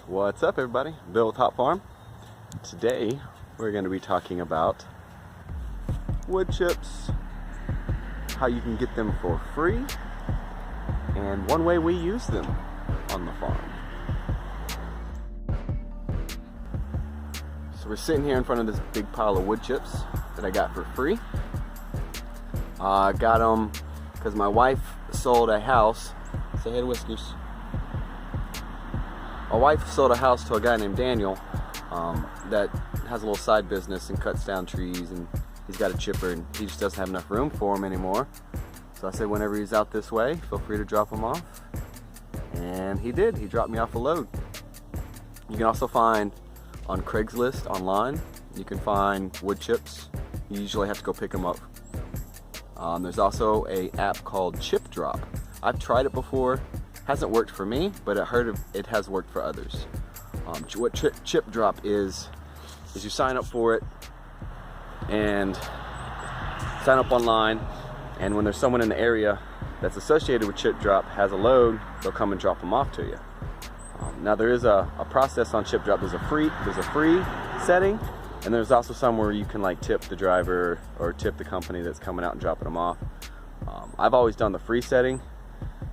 What's up, everybody? Bill with Hop Farm. Today we're going to be talking about wood chips, how you can get them for free, and one way we use them on the farm. So we're sitting here in front of this big pile of wood chips that I got for free. I got them because my wife sold a house. Say hey to Whiskers. My wife sold a house to a guy named Daniel that has a little side business and cuts down trees, and he's got a chipper and he just doesn't have enough room for them anymore. So I said whenever he's out this way, feel free to drop them off. And he did. He dropped me off a load. You can also find on Craigslist online, you can find wood chips. You usually have to go pick them up. There's also an app called Chip Drop. I've tried it before. Hasn't worked for me, but I heard it has worked for others. What Chip Drop is you sign up for it and sign up online, and when there's someone in the area that's associated with Chip Drop has a load, they'll come and drop them off to you. Now there is a process on Chip Drop. There's a free setting, and there's also some where you can like tip the driver or tip the company that's coming out and dropping them off. I've always done the free setting.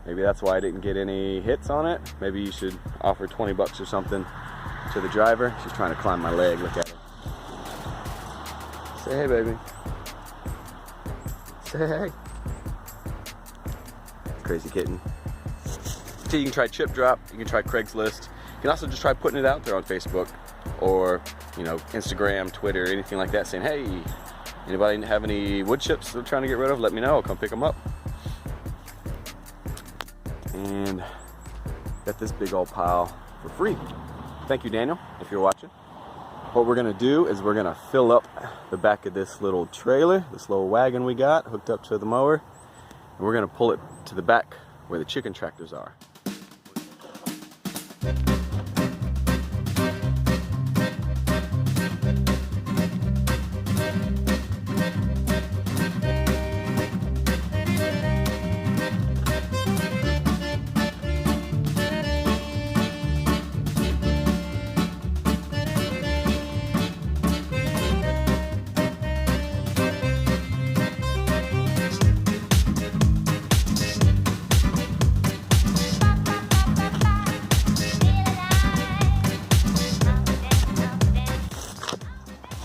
Maybe that's why I didn't get any hits on it. Maybe you should offer 20 bucks or something to the driver. She's trying to climb my leg, look at her. Say hey, baby. Say hey. Crazy kitten. So you can try Chip Drop, you can try Craigslist. You can also just try putting it out there on Facebook or, you know, Instagram, Twitter, anything like that, saying, hey, anybody have any wood chips they're trying to get rid of? Let me know, I'll come pick them up. And got this big old pile for free. Thank you, Daniel, if you're watching. What we're gonna do is we're gonna fill up the back of this little trailer, this little wagon we got hooked up to the mower, and we're gonna pull it to the back where the chicken tractors are.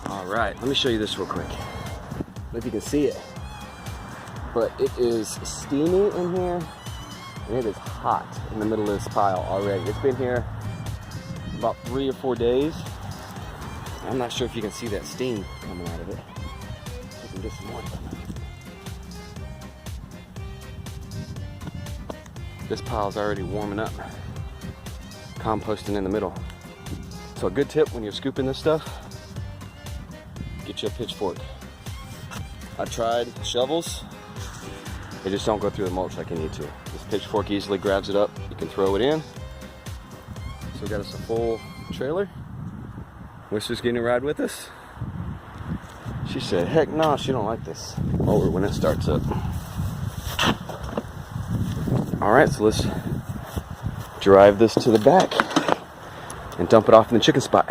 Alright, let me show you this real quick. I don't know if you can see it, but it is steamy in here, and it is hot in the middle of this pile already. It's been here about 3 or 4 days. I'm not sure if you can see that steam coming out of it. I can get some more. This pile's already warming up, composting in the middle. So a good tip when you're scooping this stuff, get you a pitchfork. I tried shovels, they just don't go through the mulch like you need to. This pitchfork easily grabs it up, you can throw it in. So we got us a full trailer. Whistler's getting a ride with us. She said, heck no, she don't like this mower when it starts up. Alright, so let's drive this to the back and dump it off in the chicken spot.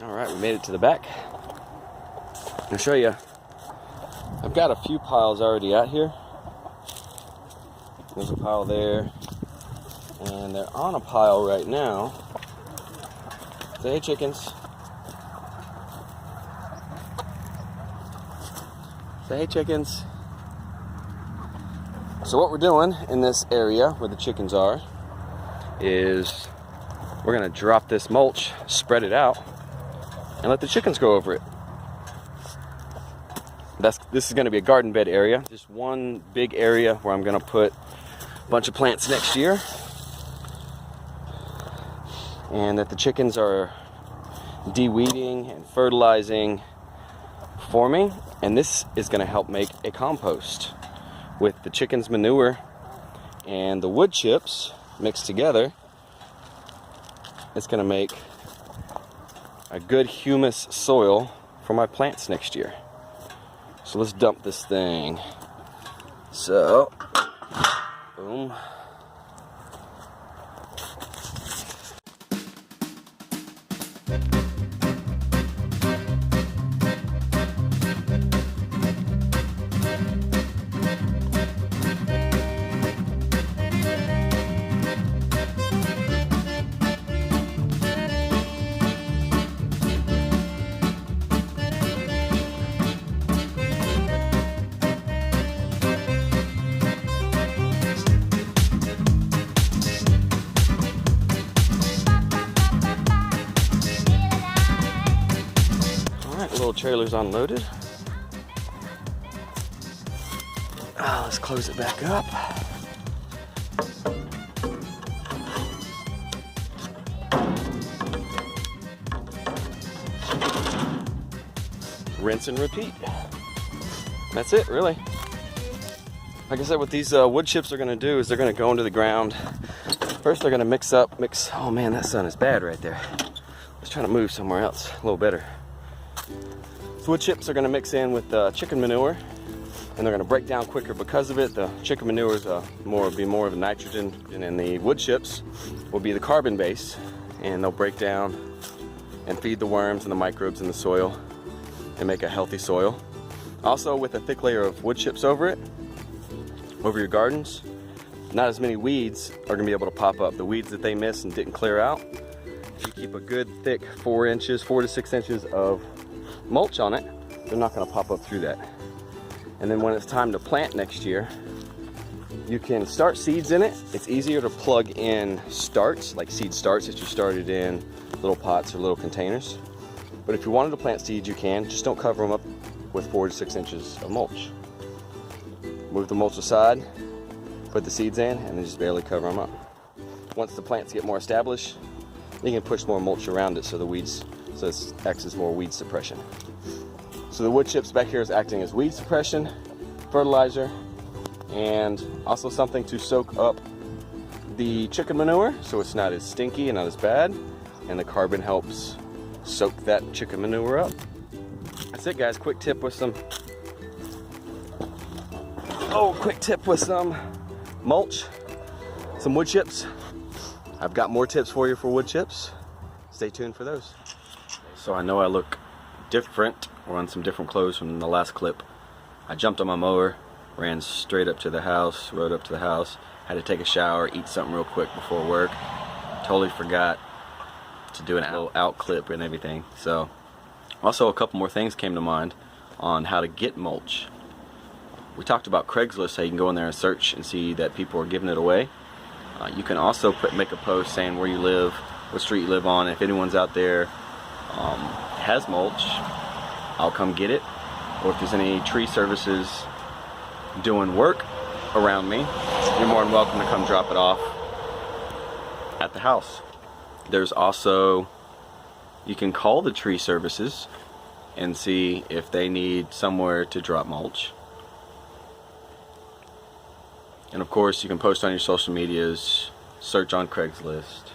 Alright, we made it to the back. I'll show you I've got a few piles already out here. There's a pile there, and they're on a pile right now. Say hey, chickens. Say hey, chickens. So what we're doing in this area where the chickens are is we're gonna drop this mulch, spread it out, and let the chickens go over it. This is gonna be a garden bed area. Just one big area where I'm gonna put a bunch of plants next year, and that the chickens are de-weeding and fertilizing for me. And this is gonna help make a compost with the chickens' manure and the wood chips mixed together. It's gonna make a good humus soil for my plants next year. So let's dump this thing. So, boom. Little trailer's unloaded. Let's close it back up. Rinse and repeat. That's it, really. Like I said, what these wood chips are going to do is they're going to go into the ground. First, they're going to mix. Oh man, that sun is bad right there. Let's try to move somewhere else a little better. Wood chips are going to mix in with chicken manure, and they're going to break down quicker because of it. The chicken manure is more of a nitrogen, and then the wood chips will be the carbon base, and they'll break down and feed the worms and the microbes in the soil and make a healthy soil. Also, with a thick layer of wood chips over it, over your gardens, not as many weeds are going to be able to pop up. The weeds that they missed and didn't clear out, if you keep a good thick 4 to 6 inches of mulch on it, they're not going to pop up through that. And then when it's time to plant next year, you can start seeds in it. It's easier to plug in starts, like seed starts that you started in little pots or little containers. But if you wanted to plant seeds, you can. Just don't cover them up with 4 to 6 inches of mulch. Move the mulch aside, put the seeds in, and then just barely cover them up. Once the plants get more established, you can push more mulch around it so it acts as more weed suppression. So the wood chips back here is acting as weed suppression, fertilizer, and also something to soak up the chicken manure so it's not as stinky and not as bad, and the carbon helps soak that chicken manure up. That's it, guys. Quick tip with some mulch, some wood chips. I've got more tips for you for wood chips. Stay tuned for those. So I know I look different, or on some different clothes from the last clip. I jumped on my mower, ran straight up to the house, rode up to the house, had to take a shower, eat something real quick before work. Totally forgot to do an out clip and everything. So also a couple more things came to mind on how to get mulch. We talked about Craigslist, how you can go in there and search and see that people are giving it away. You can also make a post saying where you live, what street you live on. If anyone's out there has mulch, I'll come get it. Or if there's any tree services doing work around me, you're more than welcome to come drop it off at the house. There's also, you can call the tree services and see if they need somewhere to drop mulch. And of course, you can post on your social medias, search on Craigslist,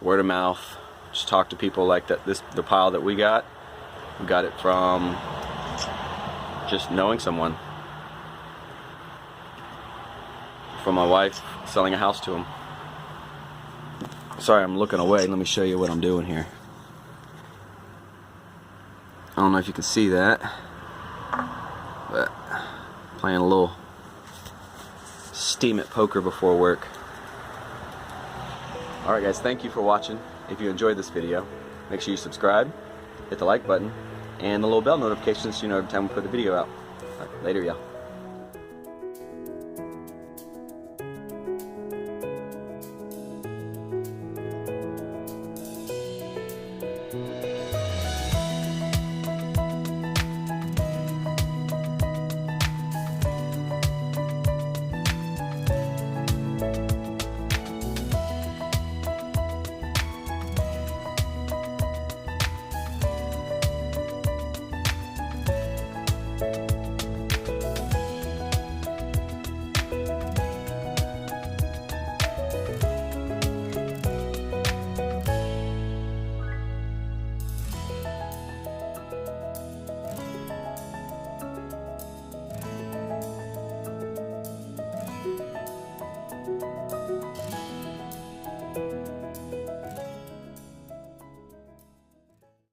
word of mouth. Just talk to people like that. The pile that we got it from just knowing someone. From my wife selling a house to him. Sorry, I'm looking away. Let me show you what I'm doing here. I don't know if you can see that. But playing a little steam it poker before work. Alright guys, thank you for watching. If you enjoyed this video, make sure you subscribe, hit the like button, and the little bell notification so you know every time we put a video out. Alright, later y'all.